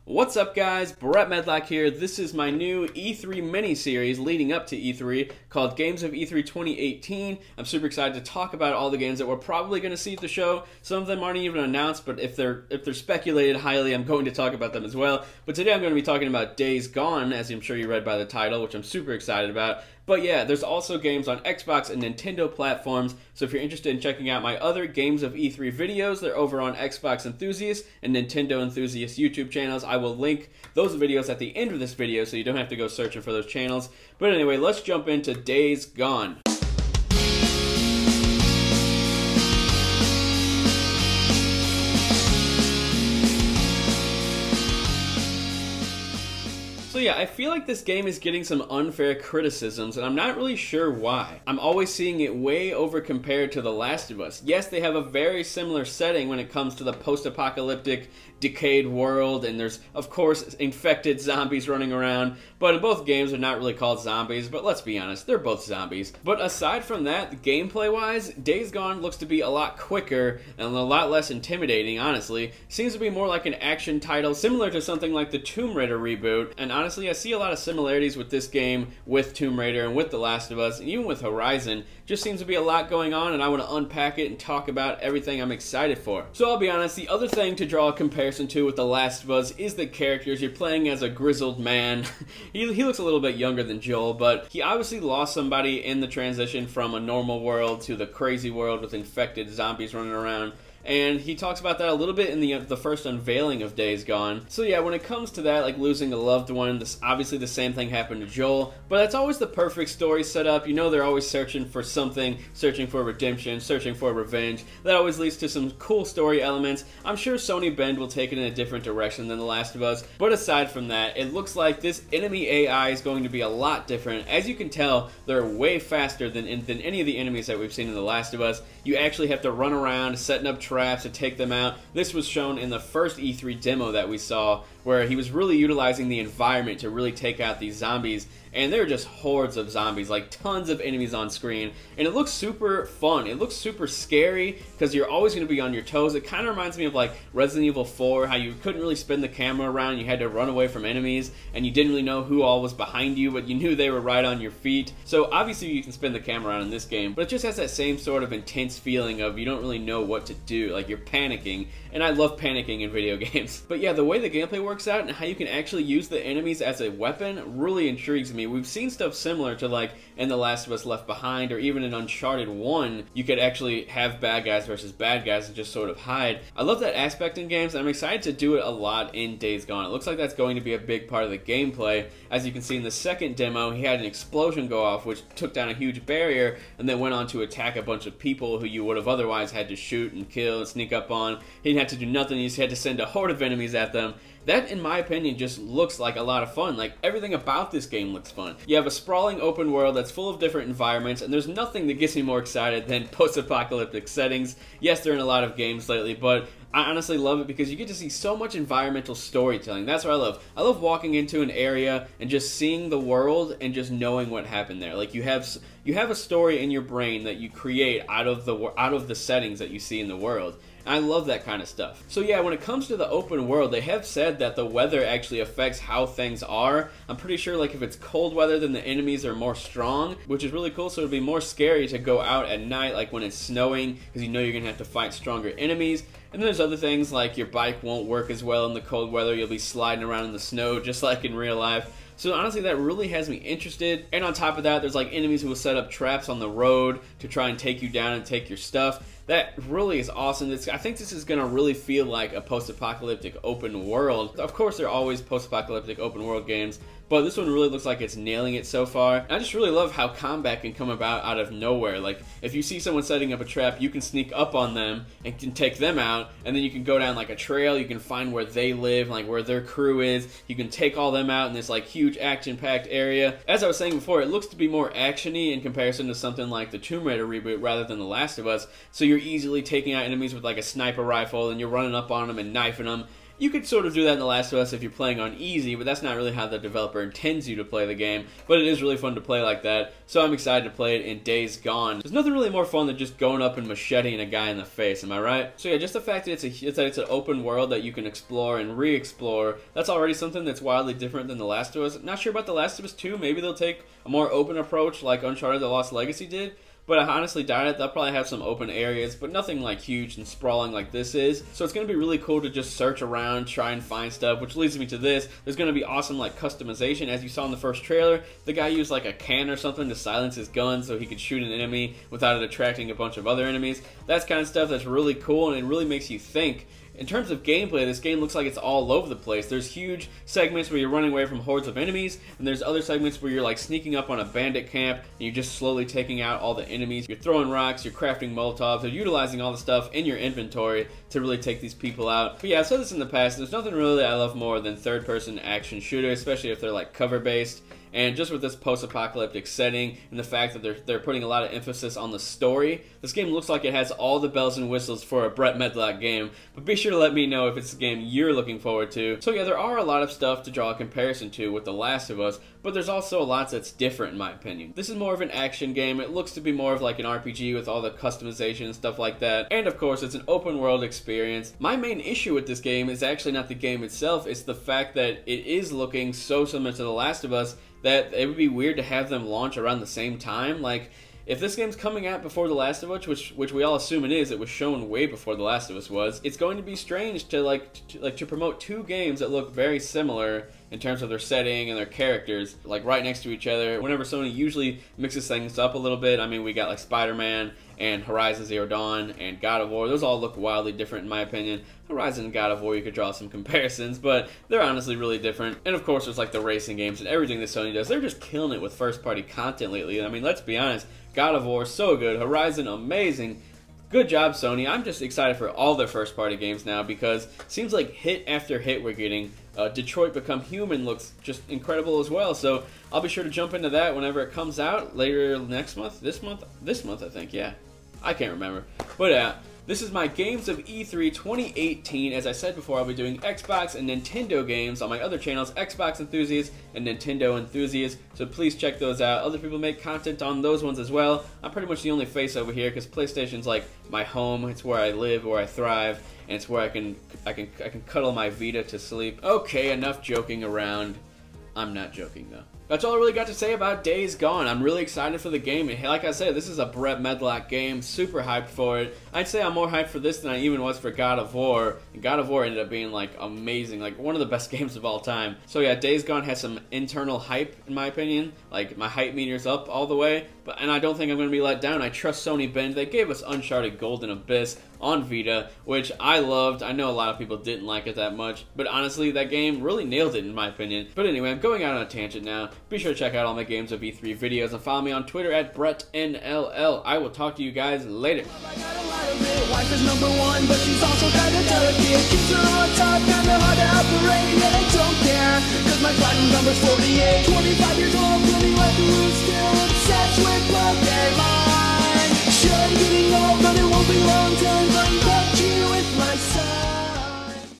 What's up guys, Brett Medlock here. This is my new E3 mini-series leading up to E3 called Games of E3 2018. I'm super excited to talk about all the games that we're probably going to see at the show. Some of them aren't even announced, but if they're speculated highly, I'm going to talk about them as well. But today I'm going to be talking about Days Gone, as I'm sure you read by the title, which I'm super excited about. But yeah, there's also games on Xbox and Nintendo platforms, so if you're interested in checking out my other Games of E3 videos, they're over on Xbox Enthusiast and Nintendo Enthusiast YouTube channels. I will link those videos at the end of this video so you don't have to go searching for those channels. But anyway, let's jump into Days Gone. So yeah, I feel like this game is getting some unfair criticisms, and I'm not really sure why. I'm always seeing it way over compared to The Last of Us. Yes, they have a very similar setting when it comes to the post-apocalyptic, decayed world, and there's, of course, infected zombies running around, but in both games they're not really called zombies, but let's be honest, they're both zombies. But aside from that, gameplay-wise, Days Gone looks to be a lot quicker and a lot less intimidating, honestly. Seems to be more like an action title, similar to something like the Tomb Raider reboot, and honestly, I see a lot of similarities with this game, with Tomb Raider, and with The Last of Us, and even with Horizon. Just seems to be a lot going on, and I want to unpack it and talk about everything I'm excited for. So I'll be honest, the other thing to draw a comparison to with The Last of Us is the characters. You're playing as a grizzled man. he looks a little bit younger than Joel, but he obviously lost somebody in the transition from a normal world to the crazy world with infected zombies running around. And he talks about that a little bit in the first unveiling of Days Gone. So yeah, when it comes to that, like losing a loved one, obviously the same thing happened to Joel, but that's always the perfect story setup. You know, they're always searching for something, searching for redemption, searching for revenge. That always leads to some cool story elements. I'm sure Sony Bend will take it in a different direction than The Last of Us, but aside from that, it looks like this enemy AI is going to be a lot different. As you can tell, they're way faster than any of the enemies that we've seen in The Last of Us. You actually have to run around setting up traps to take them out. This was shown in the first E3 demo that we saw, where he was really utilizing the environment to really take out these zombies, and there are just hordes of zombies, like tons of enemies on screen, and it looks super fun. It looks super scary because you're always going to be on your toes. It kind of reminds me of like Resident Evil 4, how you couldn't really spin the camera around, you had to run away from enemies, and you didn't really know who all was behind you, but you knew they were right on your feet. So obviously you can spin the camera around in this game, but it just has that same sort of intense feeling of you don't really know what to do, like you're panicking, and I love panicking in video games. But yeah, the way the gameplay works out and how you can actually use the enemies as a weapon really intrigues me. We've seen stuff similar to like in The Last of Us Left Behind, or even in Uncharted 1, you could actually have bad guys versus bad guys and just sort of hide. I love that aspect in games, and I'm excited to do it a lot in Days Gone. It looks like that's going to be a big part of the gameplay. As you can see in the second demo, he had an explosion go off which took down a huge barrier and then went on to attack a bunch of people who you would have otherwise had to shoot and kill and sneak up on. He didn't have to do nothing, he just had to send a horde of enemies at them. That, in my opinion, just looks like a lot of fun. Like, everything about this game looks fun. You have a sprawling open world that's full of different environments, and there's nothing that gets me more excited than post-apocalyptic settings. Yes, they're in a lot of games lately, but I honestly love it because you get to see so much environmental storytelling. That's what I love. I love walking into an area and just seeing the world and just knowing what happened there. Like, you have a story in your brain that you create out of the settings that you see in the world. I love that kind of stuff. So yeah, when it comes to the open world, they have said that the weather actually affects how things are. I'm pretty sure like if it's cold weather, then the enemies are more strong, which is really cool. So it'll be more scary to go out at night, like when it's snowing, because you know you're gonna have to fight stronger enemies. And then there's other things like your bike won't work as well in the cold weather. You'll be sliding around in the snow just like in real life. So honestly, that really has me interested. And on top of that, there's like enemies who will set up traps on the road to try and take you down and take your stuff. That really is awesome. I think this is going to really feel like a post-apocalyptic open world. Of course, there are always post-apocalyptic open world games, but this one really looks like it's nailing it so far. And I just really love how combat can come about out of nowhere. Like, if you see someone setting up a trap, you can sneak up on them and can take them out, and then you can go down like a trail, you can find where they live, like where their crew is, you can take all them out in this like huge action-packed area. As I was saying before, it looks to be more action-y in comparison to something like the Tomb Raider reboot rather than The Last of Us, so you're easily taking out enemies with like a sniper rifle, and you're running up on them and knifing them. You could sort of do that in The Last of Us if you're playing on easy, but that's not really how the developer intends you to play the game. But it is really fun to play like that, so I'm excited to play it in Days Gone. There's nothing really more fun than just going up and macheting a guy in the face, am I right? So yeah, just the fact that it's an open world that you can explore and re-explore, that's already something that's wildly different than The Last of Us. Not sure about The Last of Us 2, maybe they'll take a more open approach like Uncharted: The Lost Legacy did. But I honestly doubt it. They'll probably have some open areas, but nothing like huge and sprawling like this is. So it's going to be really cool to just search around, try and find stuff, which leads me to this. There's going to be awesome like customization. As you saw in the first trailer, the guy used like a can or something to silence his gun so he could shoot an enemy without it attracting a bunch of other enemies. That's kind of stuff that's really cool, and it really makes you think. In terms of gameplay, this game looks like it's all over the place. There's huge segments where you're running away from hordes of enemies, and there's other segments where you're like sneaking up on a bandit camp, and you're just slowly taking out all the enemies. You're throwing rocks, you're crafting Molotovs, you're utilizing all the stuff in your inventory to really take these people out. But yeah, I've said this in the past, there's nothing really I love more than third-person action shooters, especially if they're like cover-based. And just with this post-apocalyptic setting and the fact that they're putting a lot of emphasis on the story, this game looks like it has all the bells and whistles for a Brett Medlock game. But be sure to let me know if it's a game you're looking forward to. So yeah, there are a lot of stuff to draw a comparison to with The Last of Us, but there's also a lot that's different in my opinion. This is more of an action game. It looks to be more of like an RPG with all the customization and stuff like that. And of course, it's an open world experience. My main issue with this game is actually not the game itself, it's the fact that it is looking so similar to The Last of Us that it would be weird to have them launch around the same time. Like, if this game's coming out before The Last of Us, which we all assume it is, it was shown way before The Last of Us was, it's going to be strange to to promote two games that look very similar in terms of their setting and their characters, like right next to each other. Whenever Sony usually mixes things up a little bit, I mean, we got like Spider-Man and Horizon Zero Dawn and God of War. Those all look wildly different in my opinion. Horizon and God of War, you could draw some comparisons, but they're honestly really different. And of course, there's like the racing games and everything that Sony does. They're just killing it with first-party content lately. I mean, let's be honest, God of War, so good. Horizon, amazing. Good job, Sony. I'm just excited for all their first-party games now because it seems like hit after hit we're getting. Detroit Become Human looks just incredible as well, so I'll be sure to jump into that whenever it comes out later next month. This month I think, yeah. I can't remember. But this is my Games of E3 2018. As I said before, I'll be doing Xbox and Nintendo games on my other channels, Xbox Enthusiast and Nintendo Enthusiast, so please check those out. Other people make content on those ones as well. I'm pretty much the only face over here because PlayStation's like my home. It's where I live, where I thrive, and it's where I can cuddle my Vita to sleep. Okay, enough joking around. I'm not joking though. That's all I really got to say about Days Gone. I'm really excited for the game. And like I said, this is a Brett Medlock game. Super hyped for it. I'd say I'm more hyped for this than I even was for God of War. And God of War ended up being like amazing. Like one of the best games of all time. So yeah, Days Gone has some internal hype in my opinion. Like my hype meter's up all the way. And I don't think I'm going to be let down. I trust Sony Bend. They gave us Uncharted Golden Abyss on Vita, which I loved. I know a lot of people didn't like it that much, but honestly, that game really nailed it in my opinion. But anyway, I'm going out on a tangent now. Be sure to check out all my Games of E3 videos and follow me on Twitter at BrettNLL. I will talk to you guys later. Wife is number one, but she's also kinda delicate. Keeps her on top, kinda hard to operate, and I don't care, cause my platinum number's 48. 25 years old, really like to lose still.